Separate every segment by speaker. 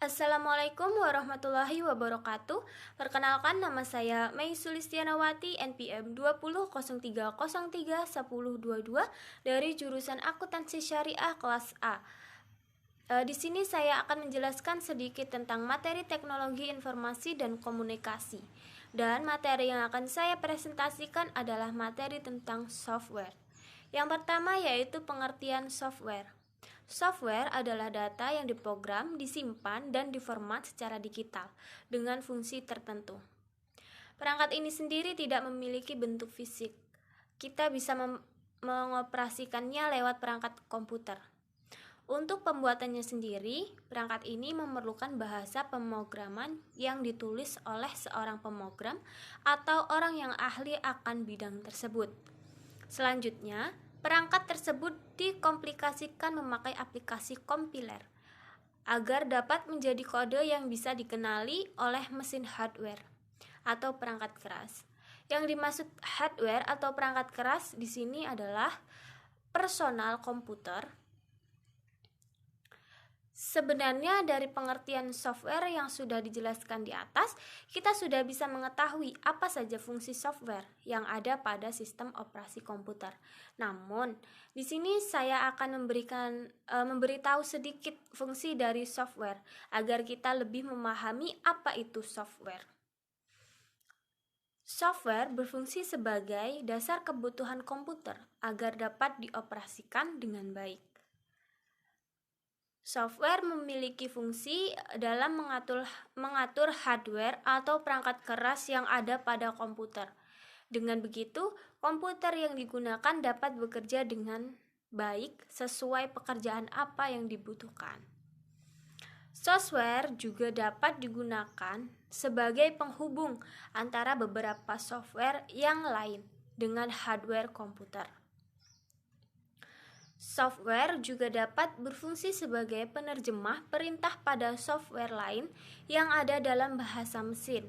Speaker 1: Assalamualaikum warahmatullahi wabarakatuh. Perkenalkan, nama saya Mei Sulistianawati, NPM 2003031022 dari jurusan Akuntansi Syariah kelas A. Di sini saya akan menjelaskan sedikit tentang materi teknologi informasi dan komunikasi. Dan materi yang akan saya presentasikan adalah materi tentang software. Yang pertama yaitu pengertian software. Software adalah data yang diprogram, disimpan, dan diformat secara digital dengan fungsi tertentu. Perangkat ini sendiri tidak memiliki bentuk fisik. Kita bisa mengoperasikannya lewat perangkat komputer. Untuk pembuatannya sendiri, perangkat ini memerlukan bahasa pemrograman yang ditulis oleh seorang pemrogram atau orang yang ahli akan bidang tersebut. Selanjutnya, perangkat tersebut dikomplikasikan memakai aplikasi kompiler agar dapat menjadi kode yang bisa dikenali oleh mesin hardware atau perangkat keras. Yang dimaksud hardware atau perangkat keras di sini adalah personal komputer. Sebenarnya dari pengertian software yang sudah dijelaskan di atas, kita sudah bisa mengetahui apa saja fungsi software yang ada pada sistem operasi komputer. Namun, di sini saya akan memberitahu sedikit fungsi dari software agar kita lebih memahami apa itu software. Software berfungsi sebagai dasar kebutuhan komputer agar dapat dioperasikan dengan baik. Software memiliki fungsi dalam mengatur hardware atau perangkat keras yang ada pada komputer. Dengan begitu, komputer yang digunakan dapat bekerja dengan baik sesuai pekerjaan apa yang dibutuhkan. Software juga dapat digunakan sebagai penghubung antara beberapa software yang lain dengan hardware komputer. Software juga dapat berfungsi sebagai penerjemah perintah pada software lain yang ada dalam bahasa mesin.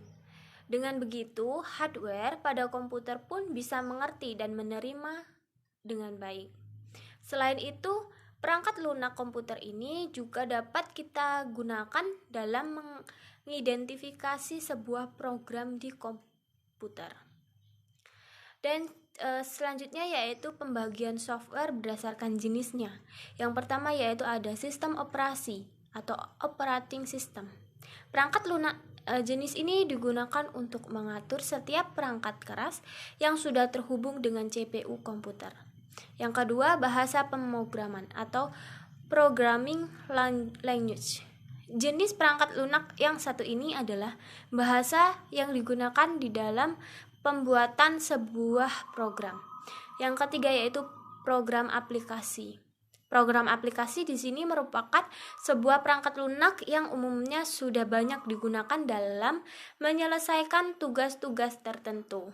Speaker 1: Dengan begitu, hardware pada komputer pun bisa mengerti dan menerima dengan baik. Selain itu, perangkat lunak komputer ini juga dapat kita gunakan dalam mengidentifikasi sebuah program di komputer. Dan selanjutnya yaitu pembagian software berdasarkan jenisnya. Yang pertama yaitu ada sistem operasi atau operating system. Perangkat lunak jenis ini digunakan untuk mengatur setiap perangkat keras yang sudah terhubung dengan CPU komputer. Yang kedua, bahasa pemrograman atau programming language. Jenis perangkat lunak yang satu ini adalah bahasa yang digunakan di dalam pembuatan sebuah program. Yang ketiga yaitu program aplikasi. Program aplikasi di sini merupakan sebuah perangkat lunak yang umumnya sudah banyak digunakan dalam menyelesaikan tugas-tugas tertentu.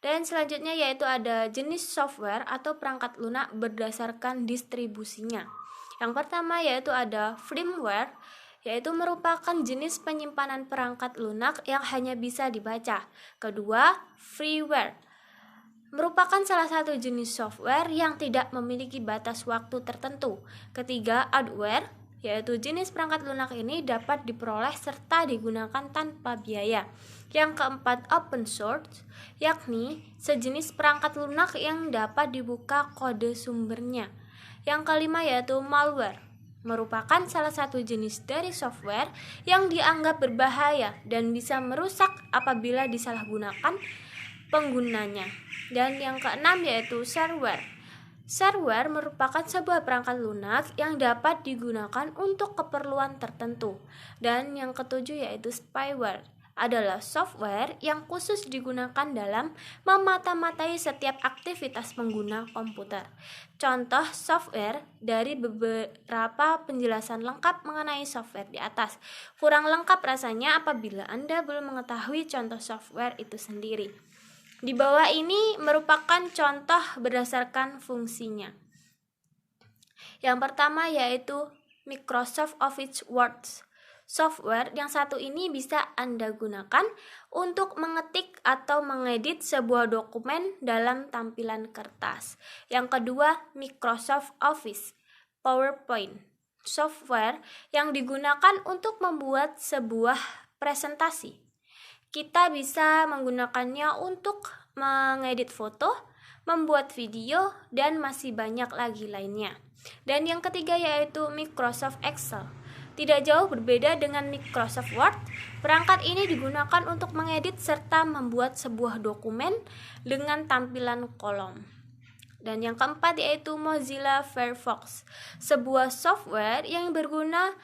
Speaker 1: Dan selanjutnya yaitu ada jenis software atau perangkat lunak berdasarkan distribusinya. Yang pertama yaitu ada firmware, yaitu merupakan jenis penyimpanan perangkat lunak yang hanya bisa dibaca. Kedua, freeware, merupakan salah satu jenis software yang tidak memiliki batas waktu tertentu. Ketiga, hardware, yaitu jenis perangkat lunak ini dapat diperoleh serta digunakan tanpa biaya. Yang keempat, open source, yakni sejenis perangkat lunak yang dapat dibuka kode sumbernya. Yang kelima yaitu malware, merupakan salah satu jenis dari software yang dianggap berbahaya dan bisa merusak apabila disalahgunakan penggunanya. Dan yang keenam yaitu shareware. Shareware merupakan sebuah perangkat lunak yang dapat digunakan untuk keperluan tertentu. Dan yang ketujuh yaitu spyware, adalah software yang khusus digunakan dalam memata-matai setiap aktivitas pengguna komputer. Contoh software dari beberapa penjelasan lengkap mengenai software di atas. Kurang lengkap rasanya apabila Anda belum mengetahui contoh software itu sendiri. Di bawah ini merupakan contoh berdasarkan fungsinya. Yang pertama yaitu Microsoft Office Word. Software yang satu ini bisa Anda gunakan untuk mengetik atau mengedit sebuah dokumen dalam tampilan kertas. Yang kedua, Microsoft Office PowerPoint. software yang digunakan untuk membuat sebuah presentasi. Kita bisa menggunakannya untuk mengedit foto, membuat video, dan masih banyak lagi lainnya. Dan yang ketiga yaitu Microsoft Excel. Tidak jauh berbeda dengan Microsoft Word, perangkat ini digunakan untuk mengedit serta membuat sebuah dokumen dengan tampilan kolom. Dan yang keempat yaitu Mozilla Firefox, sebuah software yang berguna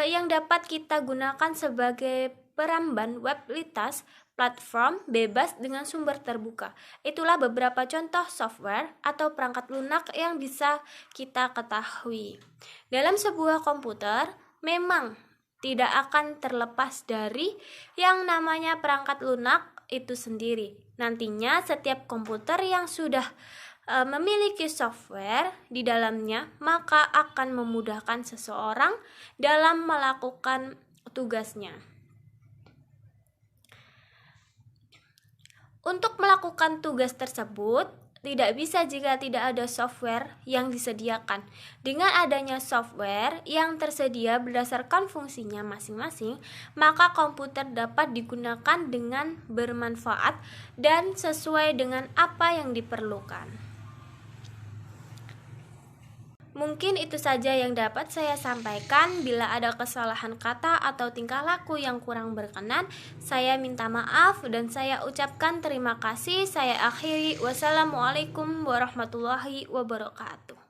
Speaker 1: yang dapat kita gunakan sebagai peramban web lintas platform bebas dengan sumber terbuka. Itulah beberapa contoh software atau perangkat lunak yang bisa kita ketahui. Dalam sebuah komputer, memang tidak akan terlepas dari yang namanya perangkat lunak itu sendiri. Nantinya setiap komputer yang sudah memiliki software di dalamnya, maka akan memudahkan seseorang dalam melakukan tugasnya. Untuk melakukan tugas tersebut, tidak bisa jika tidak ada software yang disediakan. Dengan adanya software yang tersedia berdasarkan fungsinya masing-masing, maka komputer dapat digunakan dengan bermanfaat dan sesuai dengan apa yang diperlukan. Mungkin itu saja yang dapat saya sampaikan. Bila ada kesalahan kata atau tingkah laku yang kurang berkenan, saya minta maaf dan saya ucapkan terima kasih. Saya akhiri. Wassalamualaikum warahmatullahi wabarakatuh.